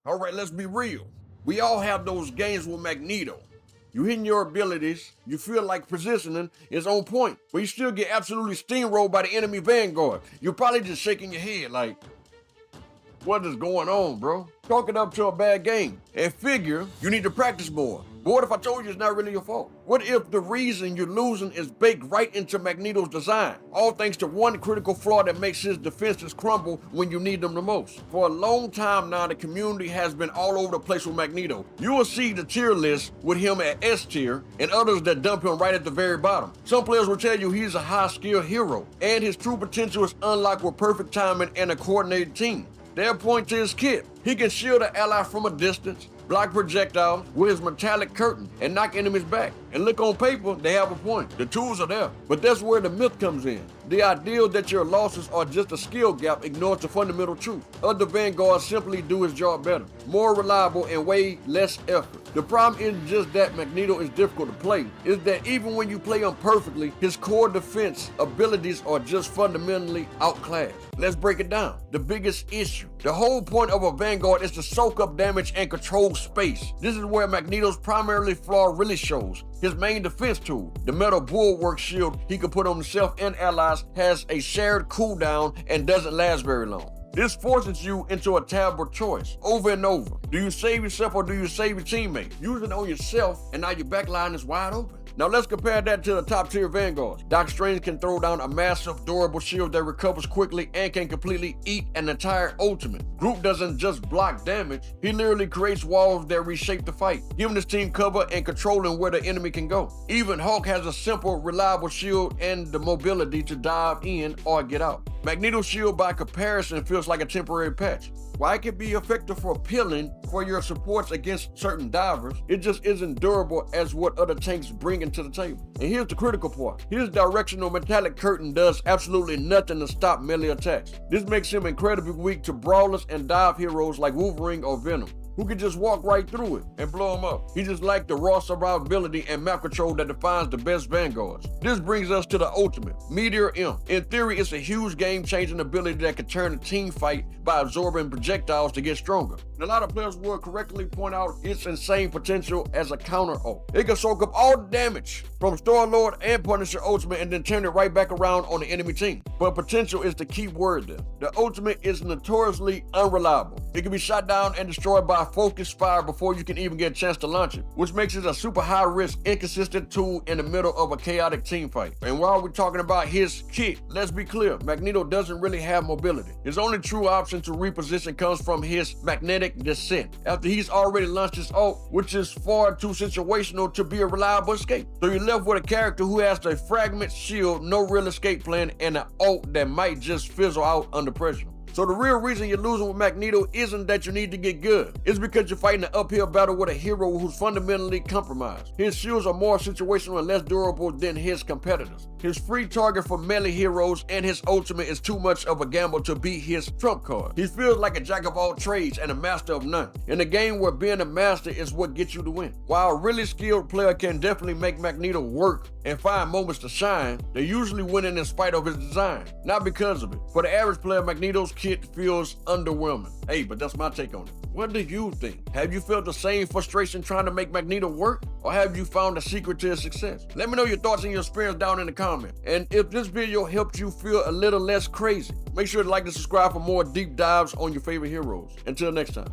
All right, let's be real. We all have those games with Magneto. You hitting your abilities, you feel like positioning is on point, but you still get absolutely steamrolled by the enemy vanguard. You're probably just shaking your head like, what is going on, bro? Chalk it up to a bad game and figure you need to practice more. But what if I told you it's not really your fault? What if the reason you're losing is baked right into Magneto's design? All thanks to one critical flaw that makes his defenses crumble when you need them the most. For a long time now, the community has been all over the place with Magneto. You will see the tier list with him at S tier and others that dump him right at the very bottom. Some players will tell you he's a high-skilled hero and his true potential is unlocked with perfect timing and a coordinated team. They'll point to his kit. He can shield an ally from a distance, block projectiles with his metallic curtain, and knock enemies back. And look, on paper, they have a point. The tools are there. But that's where the myth comes in. The ideal that your losses are just a skill gap ignores the fundamental truth. Other vanguards simply do his job better, more reliable, and way less effort. The problem isn't just that Magneto is difficult to play, it's that even when you play him perfectly, his core defense abilities are just fundamentally outclassed. Let's break it down. The biggest issue. The whole point of a vanguard is to soak up damage and control space. This is where Magneto's primarily flaw really shows. His main defense tool, the metal bulwark shield he can put on himself and allies, has a shared cooldown and doesn't last very long. This forces you into a terrible choice over and over. Do you save yourself or do you save your teammate? Use it on yourself and now your backline is wide open. Now let's compare that to the top tier vanguards. Doc Strange can throw down a massive durable shield that recovers quickly and can completely eat an entire ultimate. Groot doesn't just block damage, he literally creates walls that reshape the fight, giving his team cover and controlling where the enemy can go. Even Hulk has a simple, reliable shield and the mobility to dive in or get out. Magneto's shield by comparison feels like a temporary patch. While it can be effective for appealing for your supports against certain divers, it just isn't durable as what other tanks bring into the table. And here's the critical part. His directional metallic curtain does absolutely nothing to stop melee attacks. This makes him incredibly weak to brawlers and dive heroes like Wolverine or Venom, who can just walk right through it and blow him up. He just lacks the raw survivability and map control that defines the best vanguards. This brings us to the ultimate, Meteor M. In theory, it's a huge game-changing ability that can turn a team fight by absorbing projectiles to get stronger. And a lot of players will correctly point out its insane potential as a counter-ult. It can soak up all the damage from Star-Lord and Punisher ultimate and then turn it right back around on the enemy team. But potential is the key word there. The ultimate is notoriously unreliable. It can be shot down and destroyed by focused fire before you can even get a chance to launch it, which makes it a super high-risk, inconsistent tool in the middle of a chaotic team fight. And while we're talking about his kit, let's be clear, Magneto doesn't really have mobility. His only true option to reposition comes from his magnetic descent, after he's already launched his ult, which is far too situational to be a reliable escape. So you're left with a character who has a fragment shield, no real escape plan, and an ult that might just fizzle out under pressure. So the real reason you're losing with Magneto isn't that you need to get good. It's because you're fighting an uphill battle with a hero who's fundamentally compromised. His shields are more situational and less durable than his competitors. His free target for melee heroes and his ultimate is too much of a gamble to be his trump card. He feels like a jack of all trades and a master of none, in a game where being a master is what gets you the win. While a really skilled player can definitely make Magneto work and find moments to shine, they're usually winning in spite of his design, not because of it. For the average player, Magneto's kit feels underwhelming. Hey, but that's my take on it. What do you think? Have you felt the same frustration trying to make Magneto work? Or have you found a secret to his success? Let me know your thoughts and your experience down in the comments. And if this video helped you feel a little less crazy, make sure to like and subscribe for more deep dives on your favorite heroes. Until next time.